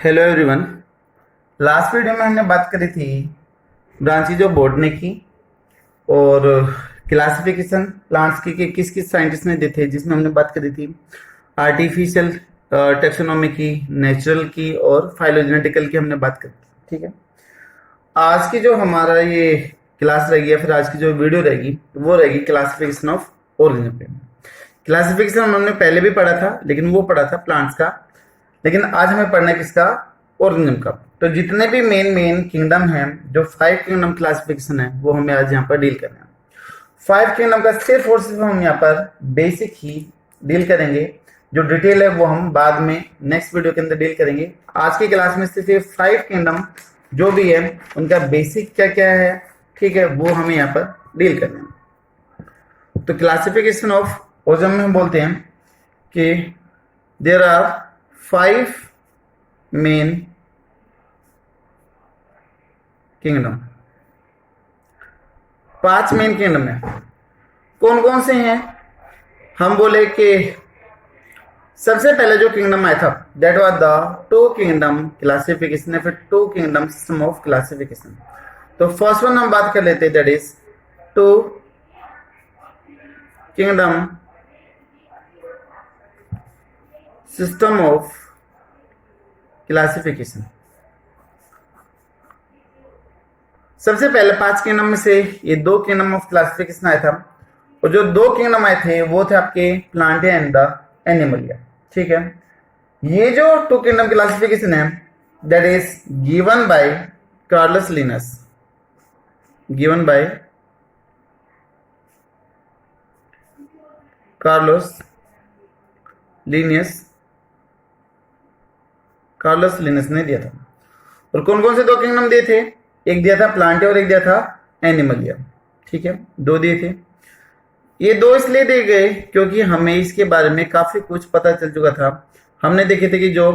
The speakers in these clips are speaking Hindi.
Hello everyone. लास्ट वीडियो में हमने बात करी थी ब्रांचेज ऑफ बॉटनी की और क्लासिफिकेशन प्लांट्स की कि किस किस साइंटिस्ट ने दी थे, जिसमें हमने बात करी थी आर्टिफिशियल टेक्सोनॉमी की, नेचुरल की और फाइलोजेनेटिकल की हमने बात करी थी। ठीक है, आज की जो हमारा ये क्लास रहेगी या फिर आज की जो वीडियो रहेगी वो रहेगी क्लासिफिकेशन ऑफ ऑर्गेनिज्म पे। क्लासिफिकेशन हमने पहले भी पढ़ा था, लेकिन वो पढ़ा था प्लांट्स का, लेकिन आज हमें पढ़ना है किसका, ऑर्गेनिज्म का। तो जितने भी मेन किंगडम हैं, जो 5 किंगडम क्लासिफिकेशन है, वो हमें आज यहाँ पर डील करना है। 5 किंगडम का सिर्फ और सिर्फ हम यहाँ पर बेसिक ही डील करेंगे। जो डिटेल है वो हम बाद में नेक्स्ट वीडियो के अंदर डील करेंगे। आज की क्लास में सिर्फ 5 किंगडम जो भी है उनका बेसिक क्या क्या है, ठीक है, वो हमें यहाँ पर डील करना है। तो क्लासिफिकेशन ऑफ ओरिजिन में हम बोलते हैं कि there are 5 main kingdom. 5 main kingdom है। कौन कौन से हैं? हम बोले कि सबसे पहले जो किंगडम आया था that was the 2 kingdom classification या फिर 2 किंगडम सिस्टम ऑफ क्लासिफिकेशन। तो फर्स्ट वन हम बात कर लेते हैं, that is 2 kingdom system of classification. सबसे पहले 5 किंगडम में से ये 2 किंगडम ऑफ क्लासिफिकेशन आया था, और जो 2 किंगडम आए थे वो थे आपके प्लांटिया एंड द एनिमलिया। ठीक है, ये जो 2 किंगडम क्लासिफिकेशन है that is given by Carolus Linnaeus, given by Carolus Linnaeus, Carolus Linnaeus ने दिया था। और कौन कौन से 2 किंगडम दिए थे? एक दिया था प्लांटिया और एक दिया था एनिमलिया। ठीक है, 2 दिए थे। ये 2 इसलिए दिए गए क्योंकि हमें इसके बारे में काफी कुछ पता चल चुका था। हमने देखे थे कि जो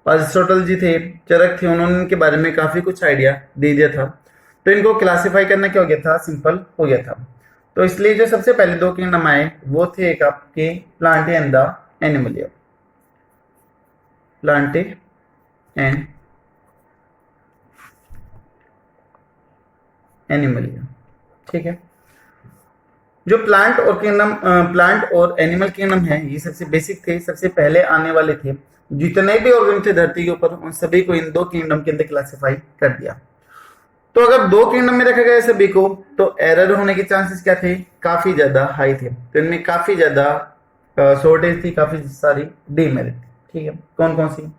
अरिस्टोटल जी थे, चरक थे, उन्होंने इनके बारे में काफी कुछ आइडिया दे दिया था। तो इनको क्लासिफाई करना क्या हो गया था, सिंपल हो गया था। तो इसलिए जो सबसे पहले 2 किंगडम आए वो थे एक आपके Plantae and the Animalia, Plantae and Animalia. ठीक है, जो प्लांट और एनिमल किंगडम है, ये सबसे बेसिक थे, सबसे पहले आने वाले थे। जितने भी ऑर्गेनिज्म थे धरती के ऊपर, उन सभी को इन 2 किंगडम के अंदर क्लासिफाई कर दिया। तो अगर 2 किंगडम में रखा गया सभी को, तो एरर होने के चांसेस क्या थे? काफी ज्यादा हाई थे। तो इनमें काफी ज्यादा शॉर्टेज थी, काफी सारी डीमेरिट थी। ठीक है, कौन कौन सी?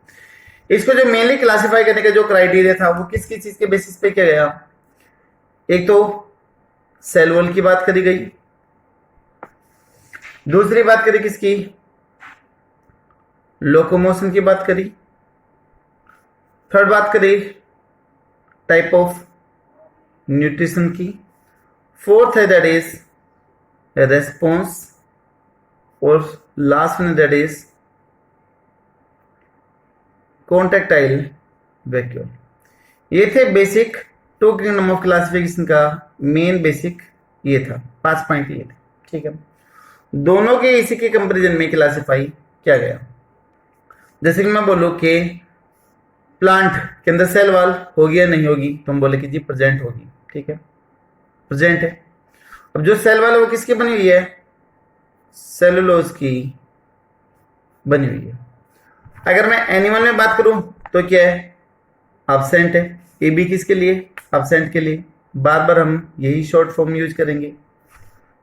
इसको जो मेनली क्लासिफाई करने का जो क्राइटेरिया था वो किस किस चीज के बेसिस पे किया गया? एक तो सेल वॉल की बात करी गई, दूसरी बात करी किसकी? लोकोमोशन की बात करी, थर्ड बात करी टाइप ऑफ न्यूट्रिशन की, फोर्थ है दैट इज रेस्पॉन्स, और लास्ट में दैट इज कॉन्टेक्टाइल वैक्यूम। ये थे बेसिक 2 किंगडम ऑफ क्लासिफिकेशन का मेन बेसिक, ये था 5 पॉइंट ये थे। ठीक है, दोनों के इसी के कंपैरिजन में क्लासिफाई किया गया। जैसे कि मैं बोलूं कि प्लांट के अंदर सेल वॉल होगी या नहीं होगी, तो हम बोले कि जी प्रेजेंट होगी। ठीक है, प्रेजेंट है। अब जो सेल वॉल है वो किसकी बनी हुई है? सेलुलोज की बनी हुई है। अगर मैं एनिमल में बात करूं तो क्या है? एब्सेंट है। ए बी किसके लिए? एब्सेंट के लिए। बार बार हम यही शॉर्ट फॉर्म यूज करेंगे।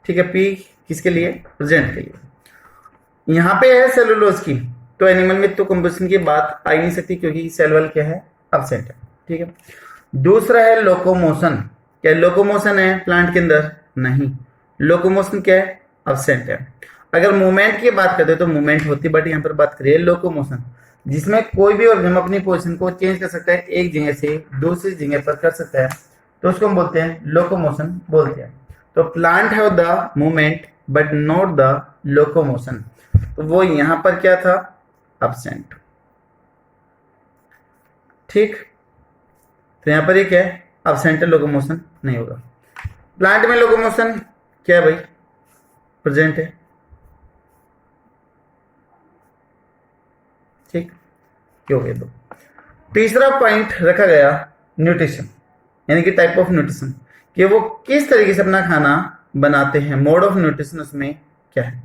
ठीक है, पी किसके लिए? प्रेजेंट के लिए। यहां पे है सेलुलोज की, तो एनिमल में तो कंपोजिशन की बात आ ही नहीं सकती क्योंकि सेल वॉल क्या है? एब्सेंट है। ठीक है, दूसरा है लोकोमोशन। क्या लोकोमोशन है प्लांट के अंदर? नहीं, लोकोमोशन क्या है? एब्सेंट है। अगर मूवमेंट की बात करते तो मूवमेंट होती, बट यहाँ पर बात करिए लोकोमोशन, जिसमें कोई भी ऑर्गेनिज्म अपनी पोजीशन को चेंज कर सकता है, एक जगह से दूसरी जगह पर कर सकता है, तो उसको हम बोलते हैं लोकोमोशन बोलते हैं। तो प्लांट है the movement but not the locomotion, तो वो यहां पर क्या था? एब्सेंट। ठीक, तो यहां पर ये क्या है? एब्सेंट है, लोकोमोशन नहीं होगा। प्लांट में लोकोमोशन क्या है भाई? प्रेजेंट है। ठीक, क्यों गए दो। तीसरा पॉइंट रखा गया न्यूट्रिशन, यानी कि टाइप ऑफ न्यूट्रिशन, कि वो किस तरीके से अपना खाना बनाते हैं, मोड ऑफ न्यूट्रिशन उसमें क्या है।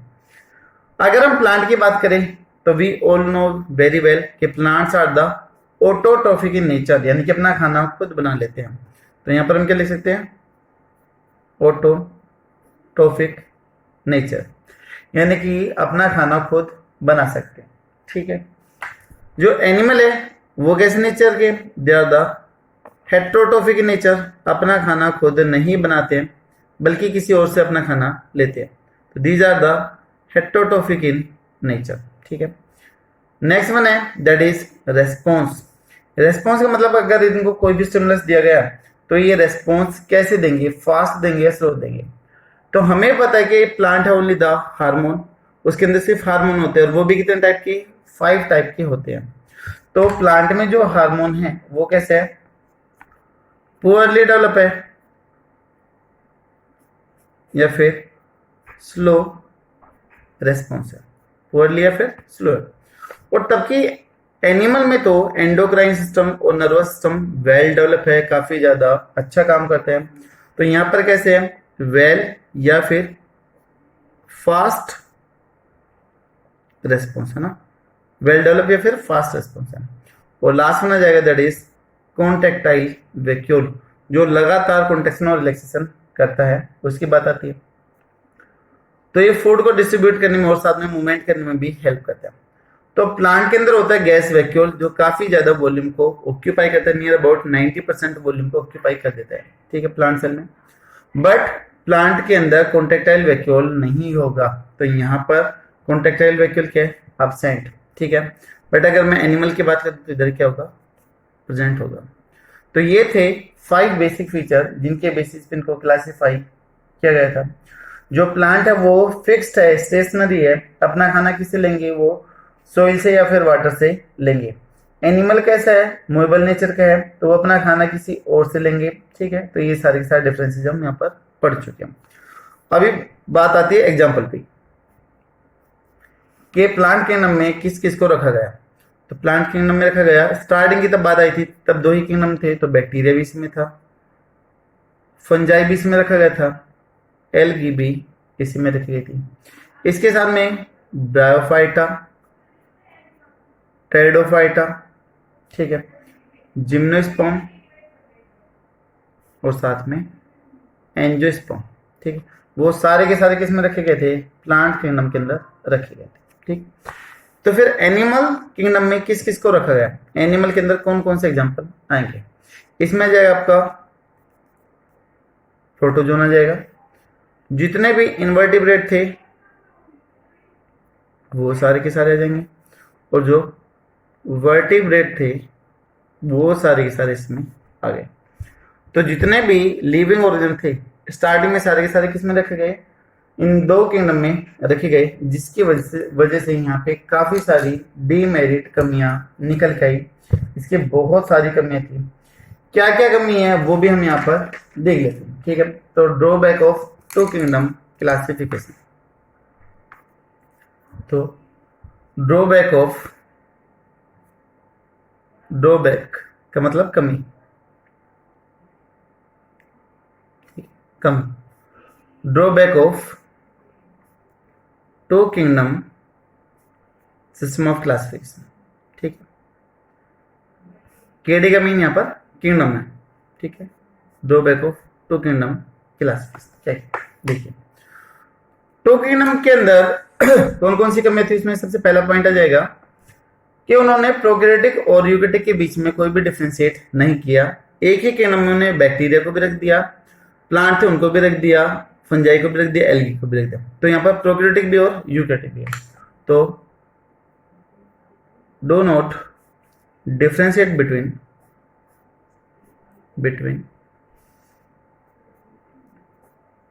अगर हम प्लांट की बात करें तो we all know very well कि plants are the autotrophic in nature, यानी कि अपना खाना खुद बना लेते हैं। तो यहां पर हम क्या लिख सकते हैं, ऑटोट्रॉफिक नेचर, यानी कि अपना खाना खुद बना सकते हैं। ठीक है। जो एनिमल है वो कैसे नेचर के, they are the heterotrophic in nature, अपना खाना खुद नहीं बनाते हैं बल्कि किसी और से अपना खाना लेते हैं। तो these are the heterotrophic in nature. ठीक है। नेक्स्ट वन है दैट इज रेस्पॉन्स। रेस्पॉन्स का मतलब अगर इनको कोई भी स्टिमुलस दिया गया तो ये रेस्पॉन्स कैसे देंगे, फास्ट देंगे या स्लो देंगे। तो हमें पता है कि प्लांट है ओनली द हार्मोन, उसके अंदर सिर्फ हार्मोन होते हैं और वो भी कितने टाइप की, 5 टाइप के होते हैं। तो प्लांट में जो हार्मोन है वो कैसे है, पुअरली डेवलप है या फिर स्लो रेस्पॉन्स है, पुअरली या फिर स्लो। और तबकि एनिमल में तो एंडोक्राइन सिस्टम और नर्वस सिस्टम वेल डेवलप है, काफी ज्यादा अच्छा काम करते हैं। तो यहां पर कैसे है, वेल या फिर फास्ट रेस्पॉन्स है ना, वेल डेवलप या फिर फास्ट रेस्पॉन्स है। और लास्ट में आ जाएगा दैट इज कॉन्टेक्टाइल वैक्यूल, जो लगातार कॉन्ट्रैक्शन और रिलैक्सेशन करता है, उसकी बात आती है। तो ये फूड को डिस्ट्रीब्यूट करने में और साथ में मूवमेंट करने में भी हेल्प करता है। तो प्लांट के अंदर होता है गैस वैक्यूल, जो काफी ज्यादा वॉल्यूम को ऑक्यूपाई करता है, नियर अबाउट 90% वॉल्यूम को ऑक्यूपाई कर देता है। ठीक है, प्लांट सेल में। बट प्लांट के अंदर कॉन्ट्रैक्टाइल वैक्यूल नहीं होगा, तो यहाँ पर कॉन्ट्रैक्टाइल वैक्यूल क्या है, एब्सेंट। ठीक है। बट अगर मैं एनिमल की बात करूँ तो इधर क्या होगा, प्रेजेंट होगा। तो ये थे 5 बेसिक फीचर जिनके बेसिस पे इनको क्लासिफाई किया गया था। जो प्लांट है वो फिक्स्ड है, स्टेशनरी है, अपना खाना किससे लेंगे, वो सोइल से या फिर वाटर से लेंगे। एनिमल कैसा है, मूवेबल नेचर का है, तो वो अपना खाना किसी और से लेंगे। ठीक है। तो ये सारे के सारे डिफरेंसेस हम यहाँ पर पढ़ चुके हैं। अभी बात आती है एग्जाम्पल पे कि प्लांट किंगडम में किस किस को रखा गया। तो प्लांट किंगडम में रखा गया, स्टार्टिंग की तब बात आई थी तब 2 ही किंगडम थे, तो बैक्टीरिया भी इसमें था, फंजाई भी इसमें रखा गया था, एल्गी भी इसी में रखी गई थी। इसके साथ में ब्रायोफाइटा, टेरिडोफाइटा, ठीक है, जिम्नोस्पर्म और साथ में एंजियोस्पर्म। ठीक है, वो सारे के सारे किस में रखे गए थे, प्लांट किंगडम के अंदर रखे गए थे। ठीक, तो फिर एनिमल किंगडम में किस किस को रखा गया, एनिमल के अंदर कौन कौन से एग्जांपल आएंगे। इसमें आ जाएगा आपका प्रोटोजोन आ जाएगा, जितने भी इनवर्टिब्रेट थे वो सारे के सारे आ जाएंगे, और जो वर्टिब्रेट थे वो सारे के सारे इसमें आ गए। तो जितने भी लिविंग ऑर्गन थे स्टार्टिंग में सारे के सारे किसमें रखे गए, इन 2 किंगडम में रखे गए, जिसकी वजह से यहाँ पे काफी सारी डीमेरिट कमियां निकल के आई। इसकी बहुत सारी कमियां थी, क्या क्या कमी है वो भी हम यहाँ पर देख लेते हैं। ठीक है, तो ड्रॉबैक ऑफ 2 किंगडम क्लासिफिकेशन। तो ड्रॉबैक का मतलब कमी, कमी, drawback of 2 kingdom system of classification. ठीक है, केडी का मीन यहाँ पर किंगडम है। ठीक है, ड्रॉबैक ऑफ 2 किंगडम क्लासिफिकेशन। देखिए 2 किंगडम के अंदर कौन कौन सी कमियां थी, इसमें सबसे पहला पॉइंट आ जाएगा कि उन्होंने प्रोकैरियोटिक और यूकैरियोटिक के बीच में कोई भी डिफरेंशिएट नहीं किया। एक ही किंगडम में उन्होंने बैक्टीरिया को भी रख दिया, प्लांट थे उनको भी रख दिया, फंजाई को भी रख दिया, एल्गी को भी रख दिया। तो यहाँ पर प्रोकैरियोटिक भी और यूकैरियोटिक भी है। तो do not differentiate between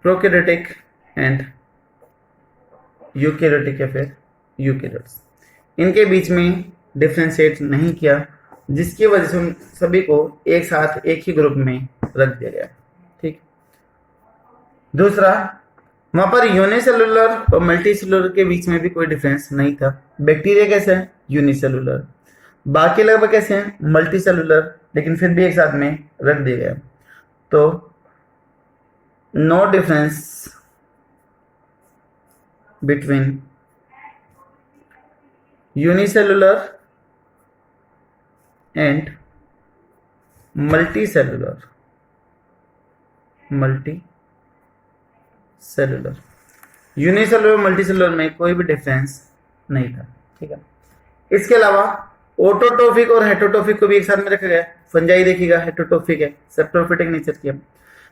prokaryotic and eukaryotic या फिर यूकैरियोट्स, इनके बीच में डिफरेंशिएट नहीं किया, जिसकी वजह से उन सभी को एक साथ एक ही ग्रुप में रख दिया गया। ठीक, दूसरा वहां पर यूनिसेलुलर और मल्टीसेलुलर के बीच में भी कोई डिफरेंस नहीं था। बैक्टीरिया कैसे है, यूनिसेलुलर, बाकी लगभग कैसे हैं, मल्टी सेलुलर, लेकिन फिर भी एक साथ में रख दिए गए। तो no difference between unicellular and multicellular unicellular multicellular में कोई भी डिफरेंस नहीं था। ठीक है, इसके अलावा ऑटोट्रोफिक और हेटरोट्रोफिक को भी एक साथ में रखा गया। फंजाई देखिएगा हेटरोट्रोफिक है, सेप्टोफिटिक नेचर की है।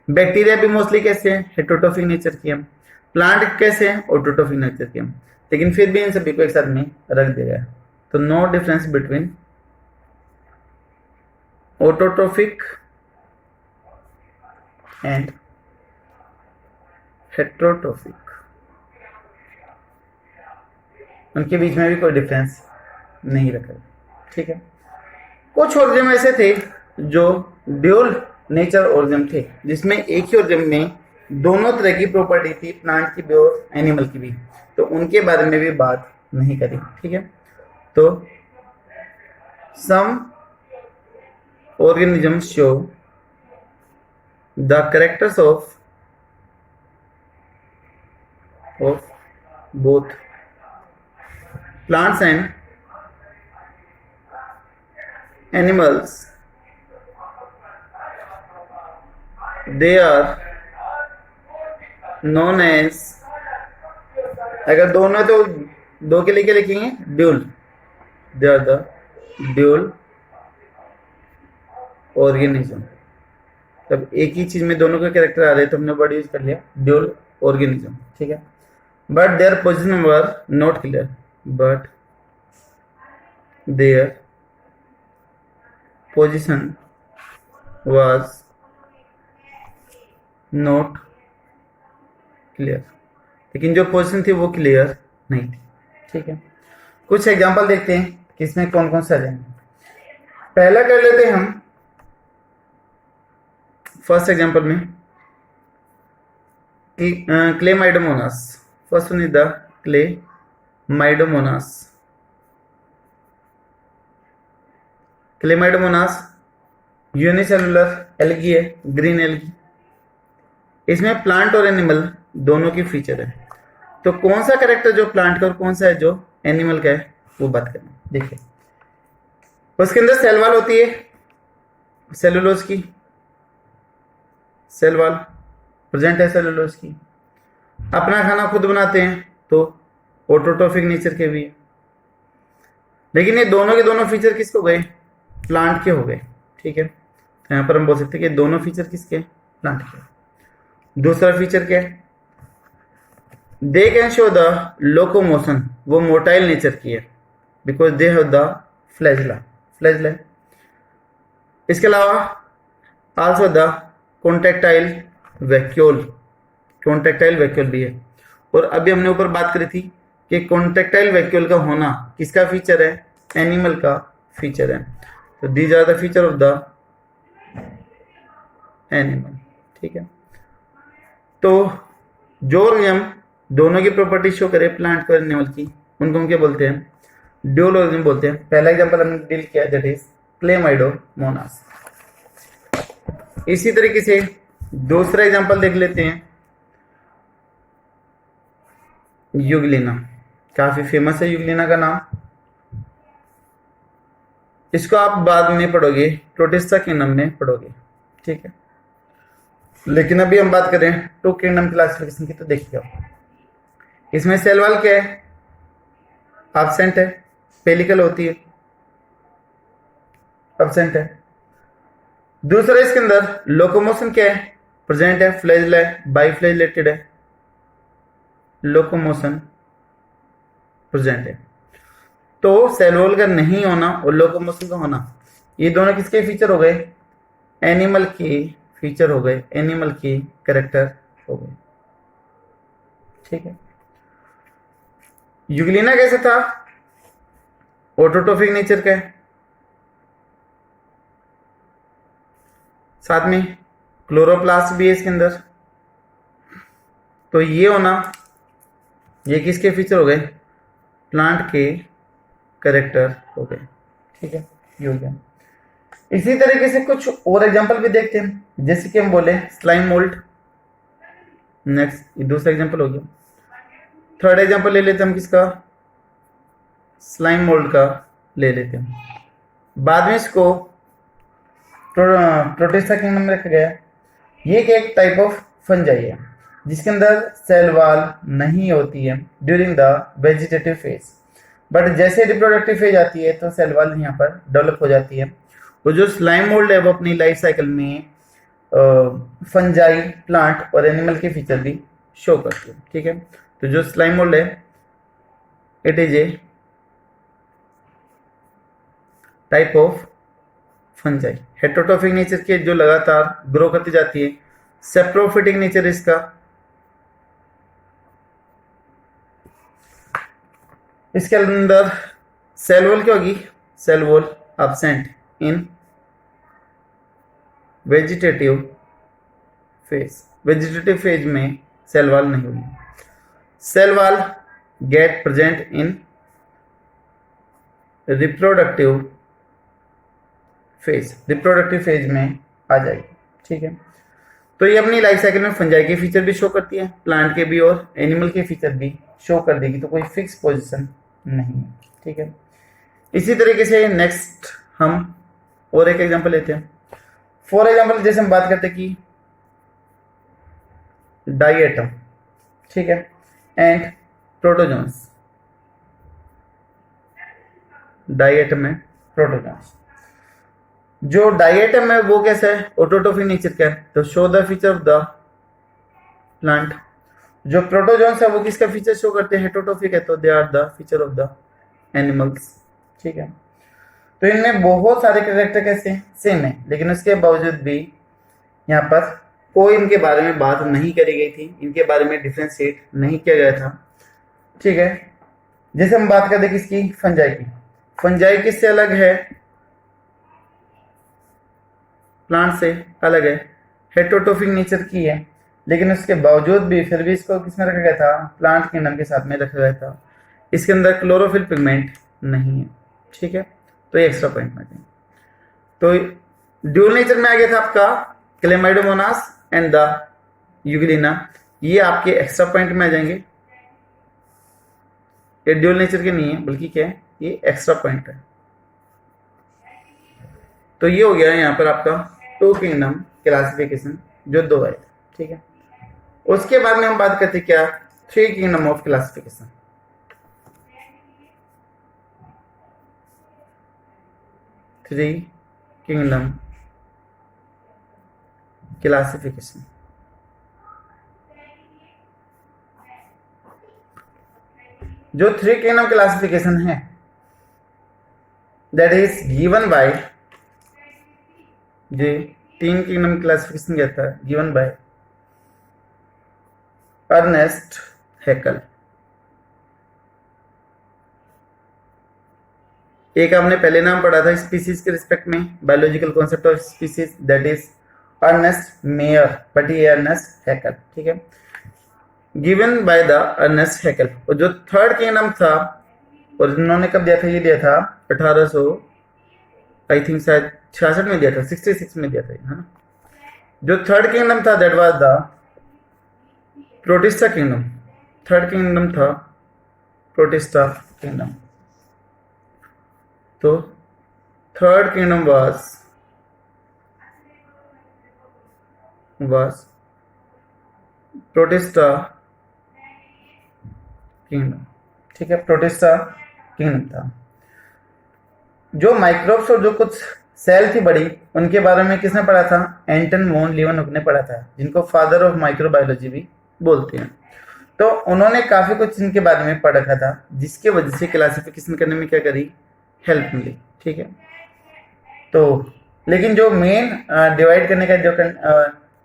बैक्टीरिया भी मोस्टली कैसे हैं, हेटरोट्रोफिक नेचर की है। प्लांट कैसे हैं, ऑटोट्रोफिक नेचर की है। लेकिन फिर भी इन सभी को एक साथ में रख दिया गया। तो no difference between autotrophic and heterotrophic, उनके बीच में भी कोई डिफरेंस नहीं रखा। ठीक है, कुछ ऑर्गेनिज्म ऐसे थे जो ड्यूल नेचर ऑर्गेनिज्म थे, जिसमें एक ही ऑर्गेनिज्म में दोनों तरह की प्रॉपर्टी थी, प्लांट की भी और एनिमल की भी, तो उनके बारे में भी बात नहीं करी। ठीक है, तो सम organisms show the characters of both plants and animals. They are known as, अगर दोनों तो दो के लिए क्या लिखेंगे, dual. They are the dual organism. तब एक ही चीज में दोनों के कैरेक्टर आ रहे हैं तो हमने वर्ड यूज कर लिया ड्यूल ऑर्गेनिज्म। ठीक है, but their position were not clear, but their position was not clear, लेकिन जो पोजिशन थी वो क्लियर नहीं थी। ठीक है, कुछ एग्जांपल देखते हैं कि इसमें कौन कौन से आ जाएंगे। पहला कर लेते हैं हम फर्स्ट एग्जांपल में Chlamydomonas. First one is the Chlamydomonas. Chlamydomonas unicellular algae है, ग्रीन एल्गी। इसमें प्लांट और एनिमल दोनों की फीचर है। तो कौन सा कैरेक्टर जो प्लांट का और कौन सा है जो एनिमल का है वो बात करें। देखिए, उसके अंदर सेल वॉल होती है, सेलुलोज की सेल वॉल प्रेजेंट है, सेलुलोज की। अपना खाना खुद बनाते हैं तो ऑटोट्रोफिक नेचर के भी है। लेकिन ये दोनों के दोनों फीचर किसके हो गए, प्लांट के हो गए। ठीक है, तो यहां पर हम बोल सकते हैं कि दोनों फीचर किसके, प्लांट के। दूसरा फीचर क्या है, they can show the locomotion, वो मोटाइल नेचर की है, because they have the flagella. इसके अलावा आल्सो द कॉन्ट्रैक्टाइल वैक्यूल भी है। और अभी हमने ऊपर बात करी थी कि कॉन्ट्रैक्टाइल वैक्यूल का होना किसका फीचर है, एनिमल का फीचर है। तो these are the feature of the animal. ठीक है, तो जो ऑर्गेनिज्म दोनों की प्रॉपर्टी शो करे, प्लांट को एनिमल की, उनको हम क्या बोलते हैं, ड्यूल ऑर्गेनिज्म बोलते हैं। पहला एग्जांपल हमने डील किया, दैट इज क्लेमाइडोमोनास। इसी तरीके से दूसरा एग्जांपल देख लेते हैं, यूग्लिना। काफी फेमस है यूग्लिना का नाम। इसको आप बाद में पढ़ोगे, प्रोटिस्टा किंगडम में पढ़ोगे। ठीक है, लेकिन अभी हम बात करें टू किंगडम क्लासिफिकेशन की, तो देखिए इसमें सेल वॉल क्या है, एब्सेंट है। पेलिकल होती है, एब्सेंट है। दूसरा इसके अंदर लोकोमोशन क्या है, प्रेजेंट है। फ्लैजला है, बाइफ्लैजलेटेड है, लोकोमोशन प्रेजेंट है। तो सेल वॉल का नहीं होना और लोकोमोशन का होना, ये दोनों किसके फीचर हो गए, एनिमल की फीचर हो गए, एनिमल की कैरेक्टर हो गए। ठीक है, यूग्लिना कैसे था, ऑटोट्रोफिक नेचर का है। साथ में क्लोरोप्लास्ट भी है इसके अंदर। तो ये होना, ये किसके फीचर हो गए, प्लांट के कैरेक्टर हो गए। ठीक है, ये हो गया। इसी तरीके से कुछ और एग्जांपल भी देखते हैं, जैसे कि हम बोले स्लाइम मोल्ड। नेक्स्ट, ये दूसरा एग्जांपल हो गया। थर्ड एग्जांपल ले लेते हैं हम किसका, स्लाइम मोल्ड का ले लेते हैं। बाद में इसको प्रोटिस्टा किंगडम में रखा गया। ये एक टाइप ऑफ फंजाई है जिसके अंदर सेल वॉल नहीं होती है during the vegetative phase, but जैसे रिप्रोडक्टिव फेज आती है तो सेल वॉल यहाँ पर डेवलप हो जाती है। तो जो स्लाइम मोल्ड है वो अपनी लाइफ साइकिल में फंजाई, प्लांट और एनिमल के फीचर भी शो करती है। ठीक है, तो जो स्लाइम मोल्ड है it is a type of fungi, heterotrophic nature के जो लगातार ग्रो करती जाती है। सेप्रोफिटिक नेचर इसका, इसके अंदर सेल वॉल क्या होगी, cell wall absent in vegetative phase, vegetative phase में सेल वॉल नहीं होगी। Cell wall get present in reproductive phase, reproductive phase में आ जाएगी। ठीक है, तो ये अपनी लाइफ साइकिल में फंजाई के फीचर भी शो करती है, प्लांट के भी और एनिमल के फीचर भी शो कर देगी, तो कोई फिक्स पोजीशन नहीं है। ठीक है, इसी तरीके से नेक्स्ट हम और एक एग्जांपल लेते हैं। फॉर एग्जांपल जैसे हम बात करते हैं कि डाइएटम, ठीक है, एंड प्रोटोजोन्स, डाइएटम एंड प्रोटोजोन्स। जो डाइएटम है वो कैसा है, ऑटोट्रोफिक नेचर का है, तो show the feature of the plant. जो प्रोटोजोन्स है वो किसका फीचर शो करते हैं, हेटेरोट्रोफिक है, तो they are the feature of the animals. ठीक है, तो इनमें बहुत सारे कैरेक्टर कैसे सेम है, लेकिन उसके बावजूद भी यहाँ पर कोई इनके बारे में बात नहीं करी गई थी, इनके बारे में डिफ्रेंशिएट नहीं किया गया था। ठीक है, जैसे हम बात करते किसकी, फंजाई की। फंजाई किससे अलग है, प्लांट से अलग है, हेटेरोट्रोफिक नेचर की है, लेकिन उसके बावजूद भी फिर भी इसको किसमें रखा गया था, प्लांट किंगडम के साथ में रखा गया था। इसके अंदर क्लोरोफिल पिगमेंट नहीं है। ठीक है, तो ये एक्स्ट्रा पॉइंट में दें। तो ड्यूल नेचर में आ गया था आपका क्लेमाइडोमोनास एंड द यूग्लिना, ये आपके एक्स्ट्रा पॉइंट में आ जाएंगे। ये ड्यूल नेचर के नहीं है, बल्कि क्या है, ये एक्स्ट्रा पॉइंट है। तो ये हो गया यहाँ पर आपका टू किंगडम क्लासिफिकेशन, जो दो है। ठीक है, उसके बाद में हम बात करते क्या, three kingdom of classification. Three kingdom classification. जो थ्री किंगडम क्लासिफिकेशन है दैट इज गिवन बाय, जो तीन किंगडम क्लासिफिकेशन कहता है, गिवन बाय अर्नेस्ट हैकल। एक हमने पहले नाम पढ़ा था स्पीसीज के रिस्पेक्ट में, biological concept of species, that is Ernest Mayr, but ये अर्नेस्ट हैकल। ठीक है, given by the Ernest Haeckel. और जो थर्ड किंगडम था, और इन्होंने कब दिया था, ये दिया था 1800 आई थिंक शायद 66 में दिया था, 66 में दिया था, है ना। जो थर्ड किंगडम था that was the protista kingdom. Third kingdom था प्रोटिस्टा किंगडम। तो third kingdom was protista kingdom. ठीक है, प्रोटिस्टा किंगडम था। जो माइक्रोब्स और जो कुछ सेल थी बड़ी, उनके बारे में किसने पढ़ा था, एंटन वॉन लीवनहुक ने पढ़ा था, जिनको फादर ऑफ माइक्रोबायोलॉजी भी बोलते हैं। तो उन्होंने काफी कुछ इनके बारे में पढ़ रखा था, जिसके वजह से क्लासिफिकेशन करने में क्या करी, हेल्प मिली। ठीक है, तो लेकिन जो मेन डिवाइड करने का जो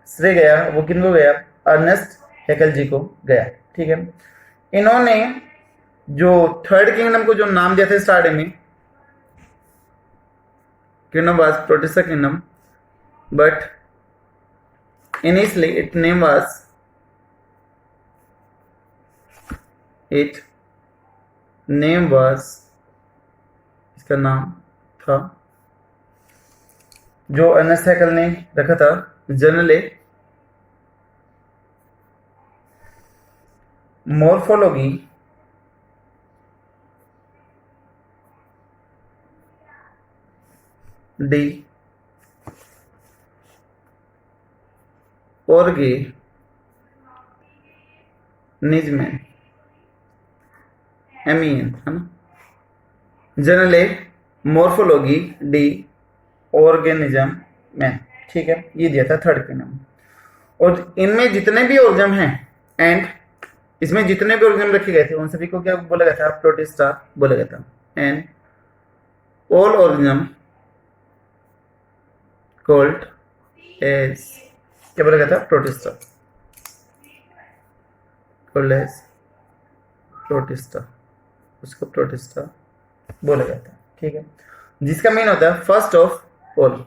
श्रेय गया वो किनको गया, अर्नेस्ट हैकल जी को गया। ठीक है, इन्होंने जो थर्ड किंगडम को जो नाम दिया था स्टार्टिंग में, kingdom was Protista kingdom, but initially its name was इसका नाम था जो अर्नेस्ट हैकेल ने रखा था, general morphology D organism MEN है ना, जनरल मॉर्फोलॉजी डी ऑर्गेनिज्म में, ठीक है, ये दिया था थर्ड किंगडम। और इनमें जितने भी ऑर्गेनिज्म हैं एंड इसमें जितने भी ऑर्गेनिज्म रखे गए थे उन सभी को क्या बोला गया था, प्रोटिस्टा बोला गया था। And all organism called as, क्या बोला गया था, प्रोटिस्टा, कॉल्ड एज प्रोटिस्टा, उसको प्रोटिस्टा बोला गया था, ठीक है, जिसका मीन होता है फर्स्ट ऑफ ऑल,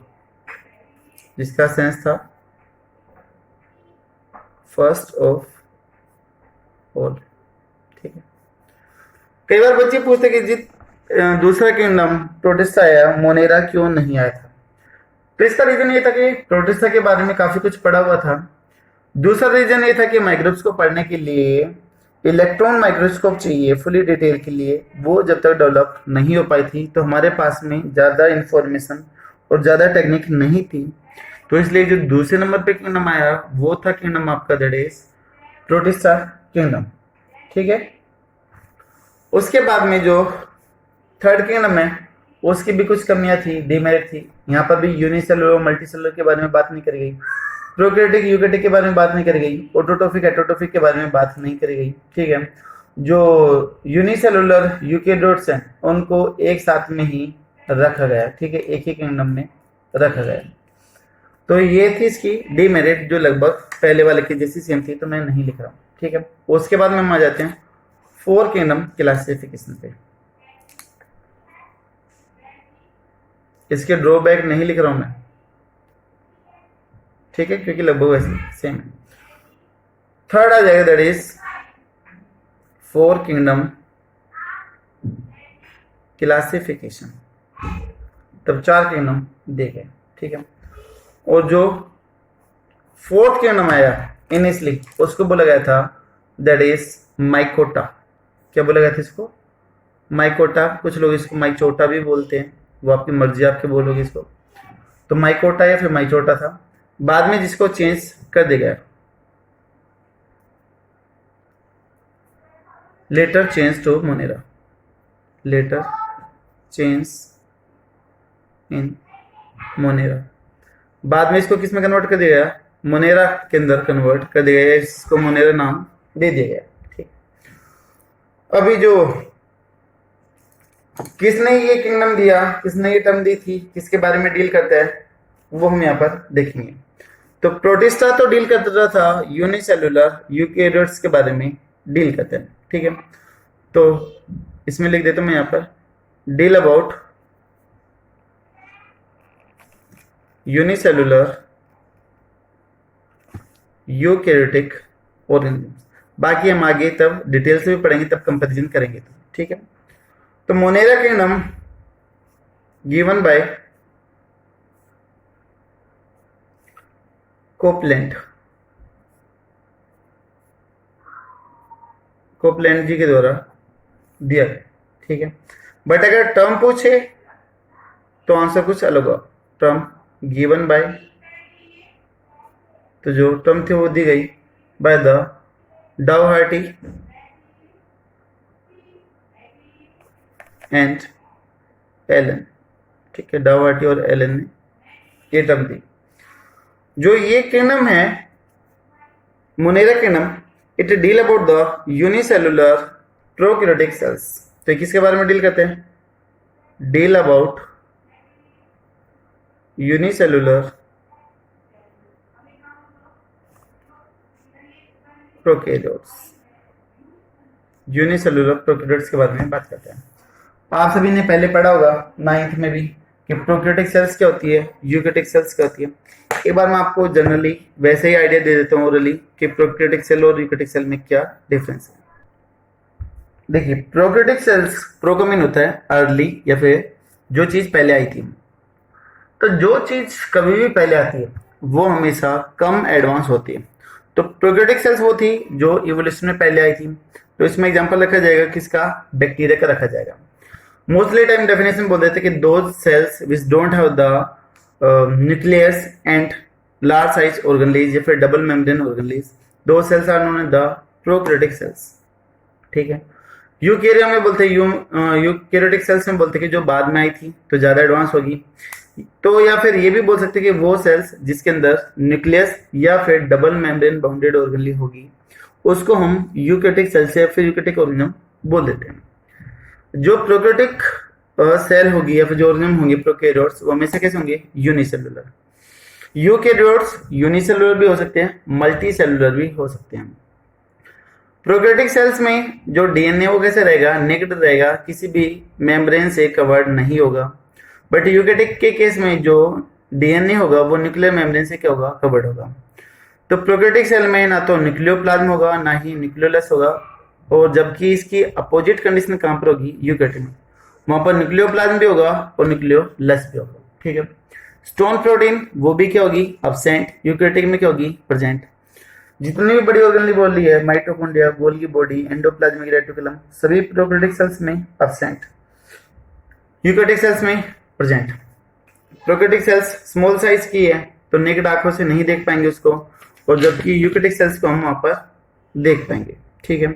जिसका सेंस था फर्स्ट ऑफ ऑल, ठीक है। कई बार बच्चे पूछते कि जी दूसरा किंगडम प्रोटिस्टा आया, मोनेरा क्यों नहीं आया था? तो इसका रीजन ये था कि प्रोटिस्टा के बारे में काफी कुछ पढ़ा हुआ था। दूसरा रीजन ये था कि माइक्रोस्कोप पढ़ने के लिए इलेक्ट्रॉन माइक्रोस्कोप चाहिए फुली डिटेल के लिए, वो जब तक डेवलप नहीं हो पाई थी तो हमारे पास में ज़्यादा इंफॉर्मेशन और ज़्यादा टेक्निक नहीं थी। तो इसलिए जो दूसरे नंबर पे किंगडम आया वो था किंगडम आपका दैट इज प्रोटिस्टा किंगडम, ठीक है। उसके बाद में जो थर्ड किंगडम है उसकी भी कुछ कमियां थी, डिमेरिट थी। यहाँ पर भी यूनिसेलुलर मल्टीसेलुलर के बारे में बात नहीं करी गई, प्रोकैरियोटिक यूकैरियोटिक के बारे में बात नहीं करी गई, ऑटोट्रोफिक हेटेरोट्रोफिक के बारे में बात नहीं करी गई, ठीक है। जो यूनिसेलुलर यूकैरियोट्स हैं उनको एक साथ में ही रखा गया, ठीक है, एक ही किंगडम में रखा गया। तो ये थी इसकी डिमेरिट जो लगभग पहले वाले की जैसी सेम थी, तो मैं नहीं लिख रहा हूँ, ठीक है। उसके बाद में हम आ जाते हैं फोर किंगडम क्लासिफिकेशन पे। इसके ड्रॉबैक नहीं लिख रहा हूं मैं, ठीक है, क्योंकि लगभग वैसे सेम है। थर्ड आ जाएगा that is four kingdom classification, तब चार किंगडम देखे, ठीक है। और जो फोर्थ किंगडम आया इनिशियली उसको बोला गया था दैट इज माइकोटा। क्या बोला गया था इसको? माइकोटा। कुछ लोग इसको माइचोटा भी बोलते हैं, वो आपकी मर्जी, आपके बोलोगे इसको। तो माइकोटा या फिर माइचोटा था, बाद में जिसको चेंज कर दिया गया, later change to Monera, later change in Monera. बाद में इसको किस में कन्वर्ट कर दिया गया? मोनेरा के अंदर कन्वर्ट कर दिया गया, इसको मोनेरा नाम दे दिया गया, ठीक। अभी जो किसने ये किंगडम दिया, किसने ये टर्म दी थी, किसके बारे में डील करता है, वो हम यहाँ पर देखेंगे। तो प्रोटिस्टा तो डील करता था यूनिसेलुलर यूकैरियोट्स के बारे में डील करते हैं, ठीक है। तो इसमें लिख देता हूं मैं यहाँ पर deal about unicellular eukaryotic organism. बाकी हम आगे तब डिटेल से भी पढ़ेंगे, तब कंपैरिजन करेंगे, तो ठीक है। तो Monera kingdom given by Copeland, Copeland ji के द्वारा दिया गया, ठीक है। बट अगर टर्म पूछे तो आंसर कुछ अलग होगा। टर्म गिवन बाय, तो जो टर्म थी वो दी गई बाय द डाउहार्टी एंड एलन, ठीक है। डाउहार्टी और एलन ने ये टर्म दी। जो ये किंगडम है Monera kingdom, it deal about the unicellular prokaryotic cells. तो किसके बारे में डील करते हैं? Deal about unicellular prokaryotes, unicellular prokaryotes के बारे में बात करते हैं। आप सभी ने पहले पढ़ा होगा 9th में भी कि प्रोकैरियोटिक सेल्स क्या होती है, यूकैरियोटिक सेल्स क्या होती है। एक बार मैं आपको जनरली वैसे ही आइडिया दे देता हूँ ओरली कि प्रोकैरियोटिक सेल और यूकैरियोटिक सेल में क्या डिफरेंस है। देखिए प्रोकैरियोटिक सेल्स, प्रो का मीन होता है अर्ली या फिर जो चीज पहले आई थी। तो जो चीज कभी भी पहले आती है वो हमेशा कम एडवांस होती है। तो प्रोकैरियोटिक सेल्स वो थी जो इवोल्यूशन में पहले आई थी। तो इसमें एग्जांपल रखा जाएगा किसका, बैक्टीरिया का रखा जाएगा। मोस्टली टाइम डेफिनेशन बोल देते कि those cells which don't have the nucleus and large size organelles या फिर double membrane organelles, those cells are known as the prokaryotic cells. ठीक है। यूकेरिया में बोलते हैं यूकेरियोटिक सेल्स में बोलते हैं कि जो बाद में आई थी तो ज्यादा एडवांस होगी। तो या फिर ये भी बोल सकते हैं कि वो सेल्स जिसके अंदर न्यूक्लियस या फिर डबल मेम्ब्रेन बाउंडेड ऑर्गेनली होगी उसको हम यूकेरियोटिक सेल्स या फिर यूकेरियोटिक ऑर्गेनिज्म बोल देते हैं। जो प्रोकैरियोटिक सेल होगी या फिर जो ऑर्गेनिज्म होंगे प्रोकैरियोट्स वो हमेशा कैसे होंगे, यूनिसेलुलर। यूकेरियोट्स यूनिसेलुलर भी हो सकते हैं, मल्टी सेलुलर भी हो सकते हैं। प्रोकैरियोटिक सेल्स में जो डीएनए वो कैसे रहेगा, नेक्ड रहेगा, किसी भी मेम्ब्रेन से कवर्ड नहीं होगा। बट यूकेरियोटिक के केस में जो डीएनए होगा वो न्यूक्लियर मेम्ब्रेन से क्या होगा, कवर्ड होगा। तो प्रोकैरियोटिक सेल में ना तो न्यूक्लियोप्लाज्म होगा ना ही न्यूक्लियोलस होगा, और जबकि इसकी अपोजिट कंडीशन कहां पर होगी, यूकेरियोटिक में, वहां पर न्यूक्लियोप्लाज्म भी होगा और न्यूक्लियोलस भी होगा। ठीक है। स्टोन प्रोटीन वो भी क्या होगी, अब्सेंट। यूकेरियोटिक में क्या होगी, प्रेजेंट। जितनी भी बड़ी ऑर्गेनली बोल रही है, mitochondria, Golgi body, endoplasmic reticulum, सभी प्रोकैरियोटिक सेल्स में अब्सेंट, यूकेरियोटिक सेल्स में present. Prokaryotic cells small size की है तो नेकेड आंखों से नहीं देख पाएंगे उसको, और जबकि यूकेरियोटिक सेल्स को हम वहां पर देख पाएंगे। ठीक है।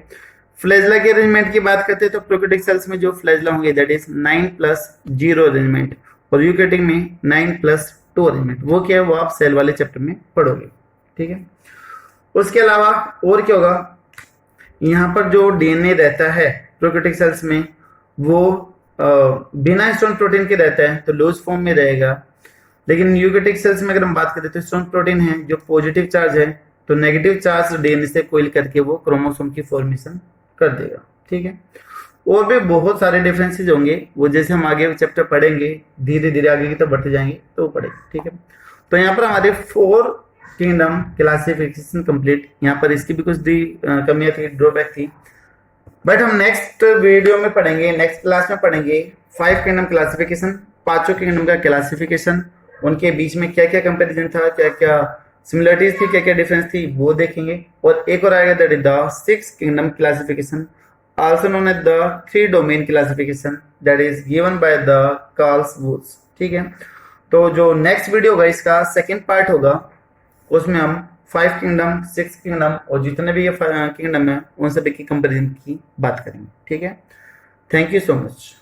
फ्लैजेला के अरेंजमेंट की बात करते हैं तो प्रोकैरियोटिक सेल्स में जो फ्लैजेला होंगे दैट इज 9+0 अरेंजमेंट, और यूकेरियोटिक में 9+2 अरेंजमेंट। वो क्या है वो आप सेल वाले चैप्टर में पढ़ोगे। ठीक है। उसके अलावा और क्या होगा, यहाँ पर जो डीएनए रहता है प्रोकैरियोटिक सेल्स में वो बिना हिस्टोन प्रोटीन के रहता है तो लूज फॉर्म में रहेगा। लेकिन यूकेरियोटिक सेल्स में अगर हम बात करें तो हिस्टोन प्रोटीन है जो पॉजिटिव चार्ज है, तो नेगेटिव चार्ज डीएनए से कोइल करके वो क्रोमोसोम की फॉर्मेशन कर देगा। ठीक है। और भी बहुत सारे डिफरेंसेस होंगे, वो जैसे हम आगे चैप्टर पढ़ेंगे धीरे धीरे आगे की तरफ बढ़ते जाएंगे तो पढ़ेंगे। ठीक है। तो यहाँ पर हमारे 4 किंगडम क्लासिफिकेशन कंप्लीट। यहाँ पर इसकी भी कुछ कमियां थी, ड्रॉबैक थी, बट हम नेक्स्ट वीडियो में पढ़ेंगे, नेक्स्ट क्लास में पढ़ेंगे 5 किंगडम क्लासिफिकेशन, 5 किंगडम का क्लासिफिकेशन, उनके बीच में क्या क्या कंपैरिजन था, क्या क्या सिमिलरिटीज थी, क्या क्या डिफरेंस थी वो देखेंगे। और एक और आएगा that is the 6 kingdom classification, also known as the 3 domain classification, that is given by the Carl Woese. ठीक है। तो जो नेक्स्ट वीडियो होगा इसका सेकेंड पार्ट होगा, उसमें हम 5 किंगडम, 6 किंगडम और जितने भी ये किंगडम है उन सभी की कंपेरिजन की बात करेंगे। ठीक है। Thank you so much.